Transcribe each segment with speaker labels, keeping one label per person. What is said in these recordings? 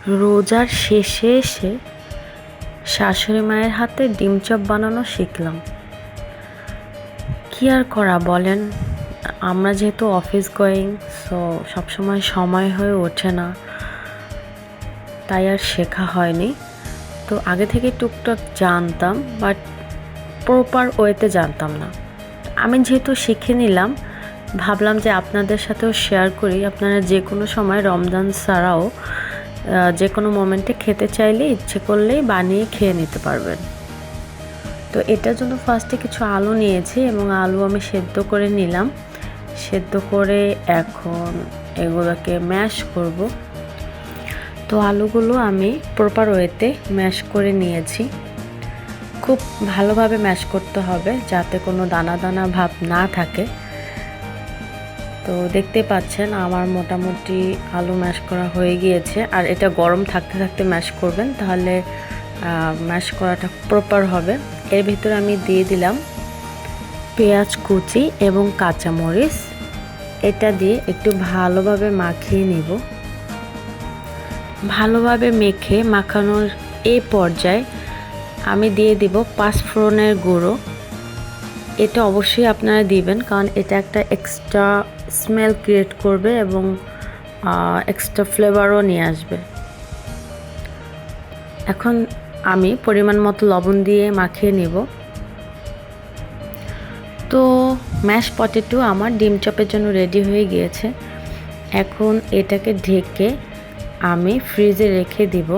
Speaker 1: রোজার শেষে এসে শাশুড়ি মায়ের হাতে ডিম চপ বানানো শিখলাম। কি আর করা বলেন, আমরা যেহেতু অফিস গোয়িং, সো সবসময় সময় হয়ে ওঠে না, তাই আর শেখা হয়নি। তো আগে থেকে টুকটাক জানতাম, বাট প্রপার ওয়েতে জানতাম না। আমি যেহেতু শিখে নিলাম, ভাবলাম যে আপনাদের সাথেও শেয়ার করি। আপনারা যে কোনো সময় রমজান ছাড়াও যে কোনো মোমেন্টে খেতে চাইলে ইচ্ছে করলেই বানিয়ে খেয়ে নিতে পারবেন। তো এটার জন্য ফার্স্টে কিছু আলু নিয়েছি এবং আলু আমি সেদ্ধ করে নিলাম। সেদ্ধ করে এখন এগুলোকে ম্যাশ করব। তো আলুগুলো আমি প্রপার ওয়েতে ম্যাশ করে নিয়েছি। খুব ভালোভাবে ম্যাশ করতে হবে যাতে কোনো দানা দানা ভাব না থাকে। তো দেখতে পাচ্ছেন আমার মোটামুটি আলু ম্যাশ করা হয়ে গিয়েছে। আর এটা গরম থাকতে থাকতে ম্যাশ করবেন, তাহলে ম্যাশ করাটা প্রপার হবে। এর ভিতরে আমি দিয়ে দিলাম পেঁয়াজ কুচি এবং কাঁচামরিচ। এটা দিয়ে একটু ভালোভাবে মাখিয়ে নিব। ভালোভাবে মেখে মাখানোর এই পর্যায়ে আমি দিয়ে দিব পাঁচফোড়নের গুঁড়ো। এটা অবশ্যই আপনারা দিবেন, কারণ এটা একটা এক্সট্রা স্মেল ক্রিয়েট করবে এবং এক্সট্রা ফ্লেভারও নিয়ে আসবে। এখন আমি পরিমাণ মতো লবণ দিয়ে মাখিয়ে নিব। তো ম্যাশ পটেটো আমার ডিম চপের জন্য রেডি হয়ে গিয়েছে। এখন এটাকে ঢেকে আমি ফ্রিজে রেখে দিব।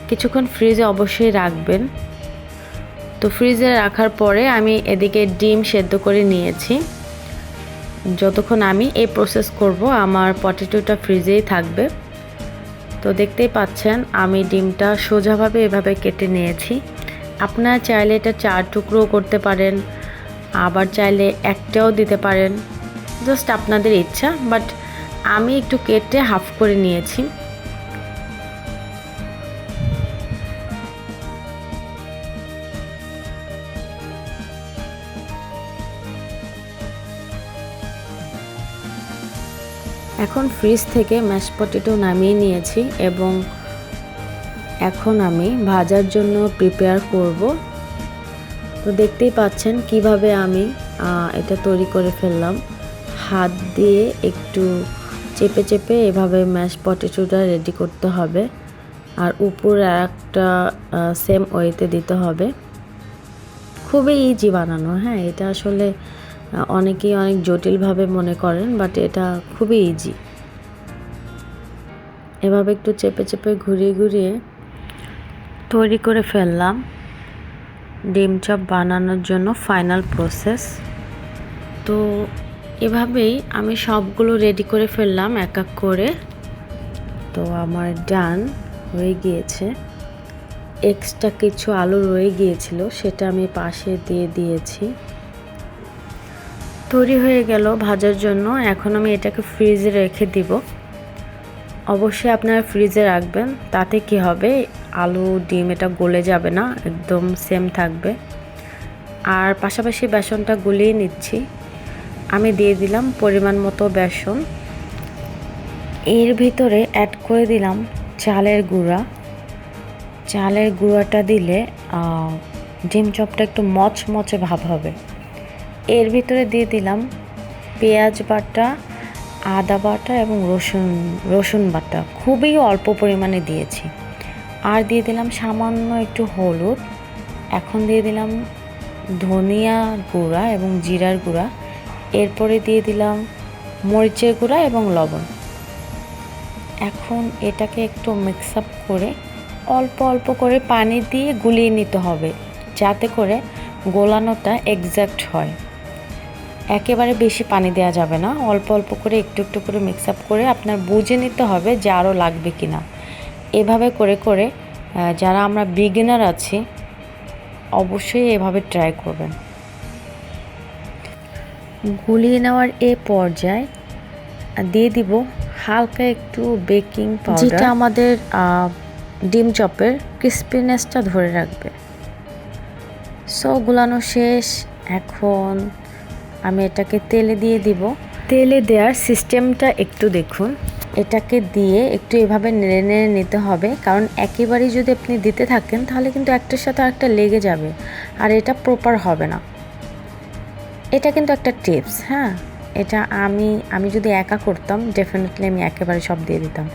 Speaker 1: কিছুক্ষণ ফ্রিজে অবশ্যই রাখবেন। তো ফ্রিজে রাখার পরে আমি এদিকে ডিম সেদ্ধ করে নিয়েছি। যতক্ষণ আমি এই প্রসেস করব আমার পটেটোটা ফ্রিজেই থাকবে। তো দেখতেই পাচ্ছেন আমি ডিমটা সোজাভাবে এভাবে কেটে নিয়েছি। আপনারা চাইলে এটা 4 টুকরোও করতে পারেন, আবার চাইলে একটাও দিতে পারেন, জাস্ট আপনাদের ইচ্ছা। বাট আমি একটু কেটে হাফ করে নিয়েছি। এখন ফ্রিজ থেকে ম্যাশ পটেটো নামিয়ে নিয়েছি এবং এখন আমি ভাজার জন্য প্রিপেয়ার করব। তো দেখতেই পাচ্ছেন কিভাবে আমি এটা তৈরি করে ফেললাম। হাত দিয়ে একটু চেপে চেপে এভাবে ম্যাশ পটেটোটা রেডি করতে হবে, আর উপরে একটা সেম ওয়েতে দিতে হবে। খুবই ইজি বানানো। হ্যাঁ, এটা আসলে অনেকেই অনেক জটিলভাবে মনে করেন, বাট এটা খুবই ইজি। এভাবে একটু চেপে চেপে ঘুরিয়ে ঘুরিয়ে তৈরি করে ফেললাম ডিম চপ বানানোর জন্য ফাইনাল প্রসেস। তো এভাবেই আমি সবগুলো রেডি করে ফেললাম এক এক করে। তো আমার ডান হয়ে গিয়েছে। এক্সট্রা কিছু আলু রয়ে গিয়েছিল, সেটা আমি পাশে দিয়ে দিয়েছি। তৈরি হয়ে গেল ভাজার জন্য। এখন আমি এটাকে ফ্রিজে রেখে দিব। অবশ্যই আপনারা ফ্রিজে রাখবেন, তাতে কি হবে আলু ডিম এটা গলে যাবে না, একদম সেম থাকবে। আর পাশাপাশি বেসনটা গুলিয়ে নিচ্ছি। আমি দিয়ে দিলাম পরিমাণ মতো বেসন। এর ভিতরে অ্যাড করে দিলাম চালের গুঁড়া। চালের গুঁড়াটা দিলে ডিম চপটা একটু মচমচে ভাব হবে। এর ভিতরে দিয়ে দিলাম পেঁয়াজ বাটা, আদা বাটা এবং রসুন বাটা, খুবই অল্প পরিমাণে দিয়েছি। আর দিয়ে দিলাম সামান্য একটু হলুদ। এখন দিয়ে দিলাম ধনিয়া গুঁড়া এবং জিরার গুঁড়া। এরপরে দিয়ে দিলাম মরিচের গুঁড়া এবং লবণ। এখন এটাকে একটু মিক্স আপ করে অল্প অল্প করে পানি দিয়ে গুলিয়ে নিতে হবে, যাতে করে গোলানোটা এক্স্যাক্ট হয়। একেবারে বেশি পানি দেওয়া যাবে না, অল্প অল্প করে একটু একটু করে মিক্স আপ করে আপনার বুঝে নিতে হবে যে আরও লাগবে কি না। এভাবে করে করে যারা আমরা বিগিনার আছি অবশ্যই এভাবে ট্রাই করবেন। গুলিয়ে নেওয়ার এ পর্যায়ে দিয়ে দিব হালকা একটু বেকিং পাউডার, যেটা আমাদের ডিম চপের ক্রিস্পিনেসটা ধরে রাখবে। সো গুলানো শেষ। এখন আমি এটাকে তেলে দিয়ে দিব। তেলে দেওয়ার সিস্টেমটা একটু দেখুন। এটাকে দিয়ে একটু এভাবে নেড়ে নেড়ে নিতে হবে, কারণ একেবারেই যদি আপনি দিতে থাকেন তাহলে কিন্তু একটার সাথে আরেকটা লেগে যাবে আর এটা প্রপার হবে না। এটা কিন্তু একটা টিপস, হ্যাঁ। এটা আমি যদি একা করতাম ডেফিনেটলি আমি একেবারে সব দিয়ে দিতাম।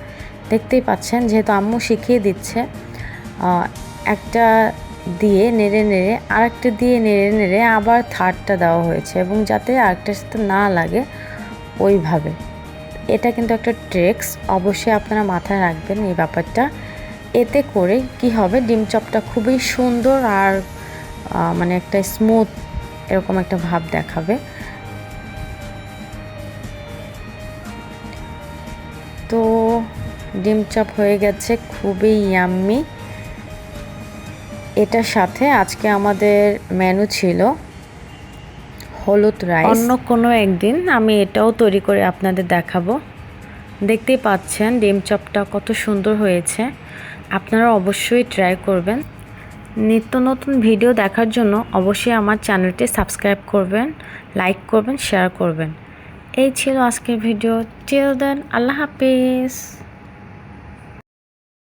Speaker 1: দেখতেই পাচ্ছেন যেহেতু আম্মু শিখিয়ে দিচ্ছে, একটা দিয়ে নেড়ে নেড়ে আরেকটা দিয়ে নেড়ে নেড়ে আবার থার্ডটা দেওয়া হয়েছে, এবং যাতে আরেকটার সাথে না লাগে ওইভাবে। এটা কিন্তু একটা ট্রিক্স, অবশ্যই আপনারা মাথায় রাখবেন এই ব্যাপারটা। এতে করে কি হবে, ডিম চপটা খুবই সুন্দর আর মানে একটা স্মুথ এরকম একটা ভাব দেখাবে। তো ডিম চপ হয়ে গেছে, খুবই ইয়াম্মি। এটার সাথে আজকে আমাদের মেনু ছিল হলুদ রাইস। অন্য কোনো একদিন আমি এটাও তৈরি করে আপনাদের দেখাবো। দেখতেই পাচ্ছেন ডিম চপটা কত সুন্দর হয়েছে, আপনারা অবশ্যই ট্রাই করবেন। নিত্য নতুন ভিডিও দেখার জন্য অবশ্যই আমার চ্যানেলটি সাবস্ক্রাইব করবেন, লাইক করবেন, শেয়ার করবেন। এই ছিল আজকের ভিডিও। টিল দেন, আল্লাহ হাফিজ।